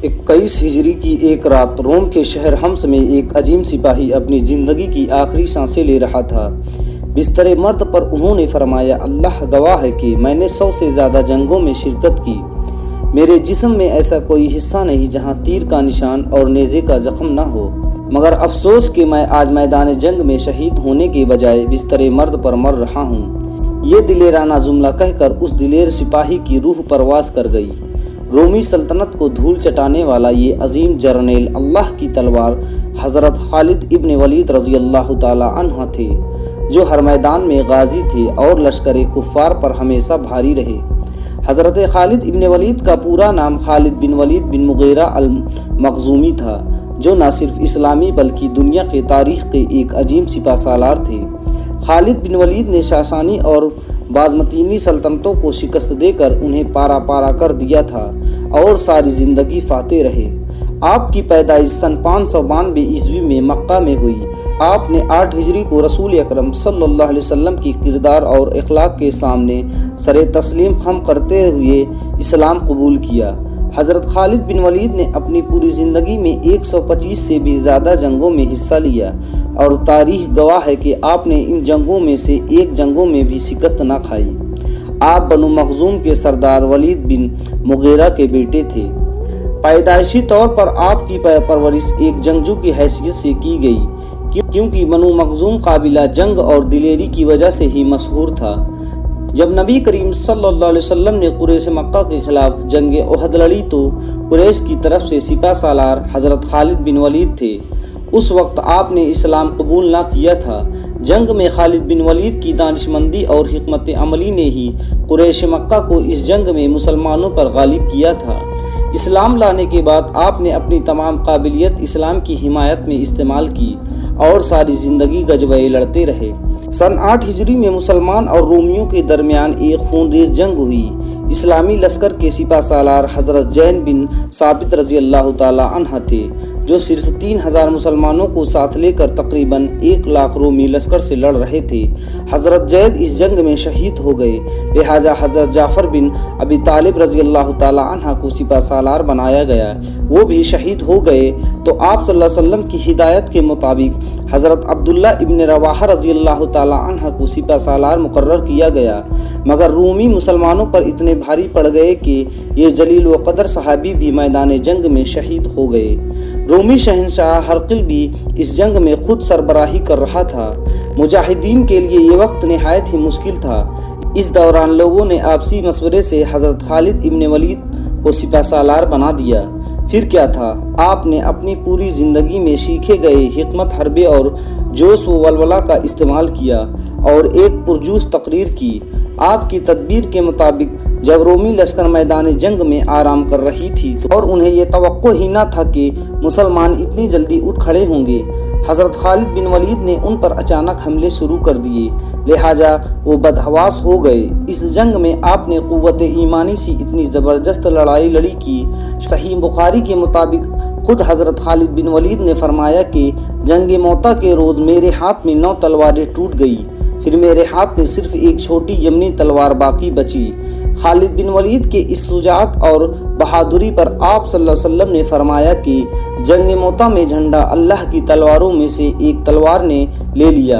21 ہجری کی ایک رات روم کے شہر حمص میں ایک عظیم سپاہی اپنی زندگی کی آخری سانسیں لے رہا تھا۔ بستر مرد پر انہوں نے فرمایا، اللہ گواہ ہے کہ میں نے 100 سے زیادہ جنگوں میں شرکت کی۔ میرے جسم میں ایسا کوئی حصہ نہیں جہاں تیر کا نشان اور نیزے کا زخم نہ ہو، مگر افسوس کہ میں آج میدان جنگ میں شہید ہونے کے بجائے بستر مرد پر مر رہا ہوں۔ یہ دلیرانہ جملہ کہہ کر اس دلیر سپاہی کی روح پرواز کر گئی۔ رومی سلطنت کو دھول چٹانے والا یہ عظیم جرنیل اللہ کی تلوار حضرت خالد ابن ولید رضی اللہ تعالی عنہ تھے، جو ہر میدان میں غازی تھے اور لشکر کفار پر ہمیشہ بھاری رہے۔ حضرت خالد ابن ولید کا پورا نام خالد بن ولید بن مغیرہ المخزومی تھا، جو نہ صرف اسلامی بلکہ دنیا کے تاریخ کے ایک عظیم سپہ سالار تھے۔ خالد بن ولید نے ساسانی اور بازمتینی سلطنتوں کو شکست دے کر انہیں پارا پارا کر دیا تھا اور ساری زندگی فاتح رہے۔ آپ کی پیدائش سن 592 عیسوی میں مکہ میں ہوئی۔ آپ نے 8 ہجری کو رسول اکرم صلی اللہ علیہ وسلم کی کردار اور اخلاق کے سامنے سر تسلیم خم کرتے ہوئے اسلام قبول کیا۔ حضرت خالد بن ولید نے اپنی پوری زندگی میں 125 سے بھی زیادہ جنگوں میں حصہ لیا، اور تاریخ گواہ ہے کہ آپ نے ان جنگوں میں سے ایک جنگوں میں بھی شکست نہ کھائی۔ آپ بنو مخزوم کے سردار ولید بن مغیرہ کے بیٹے تھے۔ پیدائشی طور پر آپ کی پرورش ایک جنگجو کی حیثیت سے کی گئی، کیونکہ بنو مخزوم قابلہ جنگ اور دلیری کی وجہ سے ہی مشہور تھا۔ جب نبی کریم صلی اللہ علیہ وسلم نے قریش مکہ کے خلاف جنگ احد لڑی تو قریش کی طرف سے سپہ سالار حضرت خالد بن ولید تھے۔ اس وقت آپ نے اسلام قبول نہ کیا تھا۔ جنگ میں خالد بن ولید کی دانشمندی اور حکمت عملی نے ہی قریش مکہ کو اس جنگ میں مسلمانوں پر غالب کیا تھا۔ اسلام لانے کے بعد آپ نے اپنی تمام قابلیت اسلام کی حمایت میں استعمال کی اور ساری زندگی غزوے لڑتے رہے۔ سن 8 ہجری میں مسلمان اور رومیوں کے درمیان ایک خونریز جنگ ہوئی۔ اسلامی لشکر کے سپہ سالار حضرت زید بن ثابت رضی اللہ تعالی عنہ تھے، جو صرف 3000 مسلمانوں کو ساتھ لے کر تقریباً 1 لاکھ رومی لشکر سے لڑ رہے تھے۔ حضرت زید اس جنگ میں شہید ہو گئے، لہٰذا حضرت جعفر بن ابی طالب رضی اللہ تعالی عنہ کو سپہ سالار بنایا گیا۔ وہ بھی شہید ہو گئے تو آپ صلی اللہ علیہ وسلم کی ہدایت کے مطابق حضرت عبداللہ ابن رواحہ رضی اللہ تعالی عنہ کو سپہ سالار مقرر کیا گیا، مگر رومی مسلمانوں پر اتنے بھاری پڑ گئے کہ یہ جلیل و قدر صحابی بھی میدان جنگ میں شہید ہو گئے۔ رومی شہنشاہ ہرقل بھی اس جنگ میں خود سربراہی کر رہا تھا۔ مجاہدین کے لیے یہ وقت نہایت ہی مشکل تھا۔ اس دوران لوگوں نے آپسی مشورے سے حضرت خالد ابن ولید کو سپہ سالار بنا دیا۔ پھر کیا تھا، آپ نے اپنی پوری زندگی میں سیکھے گئے حکمت حربے اور جوش و ولولہ کا استعمال کیا اور ایک پرجوش تقریر کی۔ آپ کی تدبیر کے مطابق جب رومی لشکر میدان جنگ میں آرام کر رہی تھی اور انہیں یہ توقع ہی نہ تھا کہ مسلمان اتنی جلدی اٹھ کھڑے ہوں گے، حضرت خالد بن ولید نے ان پر اچانک حملے شروع کر دیے، لہٰذا وہ بدحواس ہو گئے۔ اس جنگ میں آپ نے قوت ایمانی سے اتنی زبردست لڑائی لڑی کہ صحیح بخاری کے مطابق خود حضرت خالد بن ولید نے فرمایا کہ جنگ موتا کے روز میرے ہاتھ میں 9 تلواریں ٹوٹ گئی، پھر میرے ہاتھ میں صرف ایک چھوٹی یمنی تلوار باقی بچی۔ خالد بن ولید کے اس شجاعت اور بہادری پر آپ صلی اللہ علیہ وسلم نے فرمایا کہ جنگ موتا میں جھنڈا اللہ کی تلواروں میں سے ایک تلوار نے لے لیا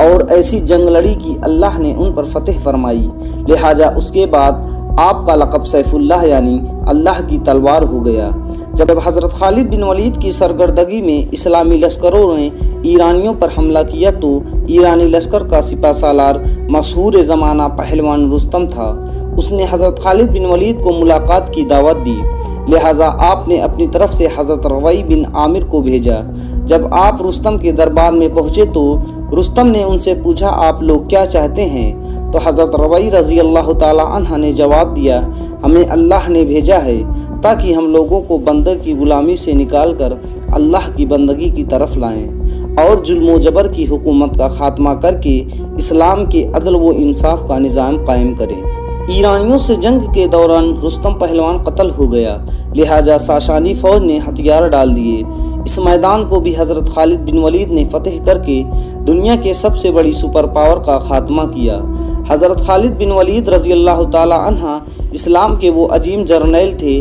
اور ایسی جنگ لڑی کہ اللہ نے ان پر فتح فرمائی، لہٰذا اس کے بعد آپ کا لقب سیف اللہ یعنی اللہ کی تلوار ہو گیا۔ جب حضرت خالد بن ولید کی سرگردگی میں اسلامی لشکروں نے ایرانیوں پر حملہ کیا تو ایرانی لشکر کا سپہ سالار مشہور زمانہ پہلوان رستم تھا۔ اس نے حضرت خالد بن ولید کو ملاقات کی دعوت دی، لہٰذا آپ نے اپنی طرف سے حضرت ربیع بن عامر کو بھیجا۔ جب آپ رستم کے دربار میں پہنچے تو رستم نے ان سے پوچھا، آپ لوگ کیا چاہتے ہیں؟ تو حضرت ربیع رضی اللہ تعالی عنہ نے جواب دیا، ہمیں اللہ نے بھیجا ہے تاکہ ہم لوگوں کو بندر کی غلامی سے نکال کر اللہ کی بندگی کی طرف لائیں اور ظلم و جبر کی حکومت کا خاتمہ کر کے اسلام کے عدل و انصاف کا نظام قائم کریں۔ ایرانیوں سے جنگ کے دوران رستم پہلوان قتل ہو گیا، لہٰذا ساسانی فوج نے ہتھیار ڈال دیے۔ اس میدان کو بھی حضرت خالد بن ولید نے فتح کر کے دنیا کے سب سے بڑی سپر پاور کا خاتمہ کیا۔ حضرت خالد بن ولید رضی اللہ تعالی عنہ اسلام کے وہ عظیم جرنیل تھے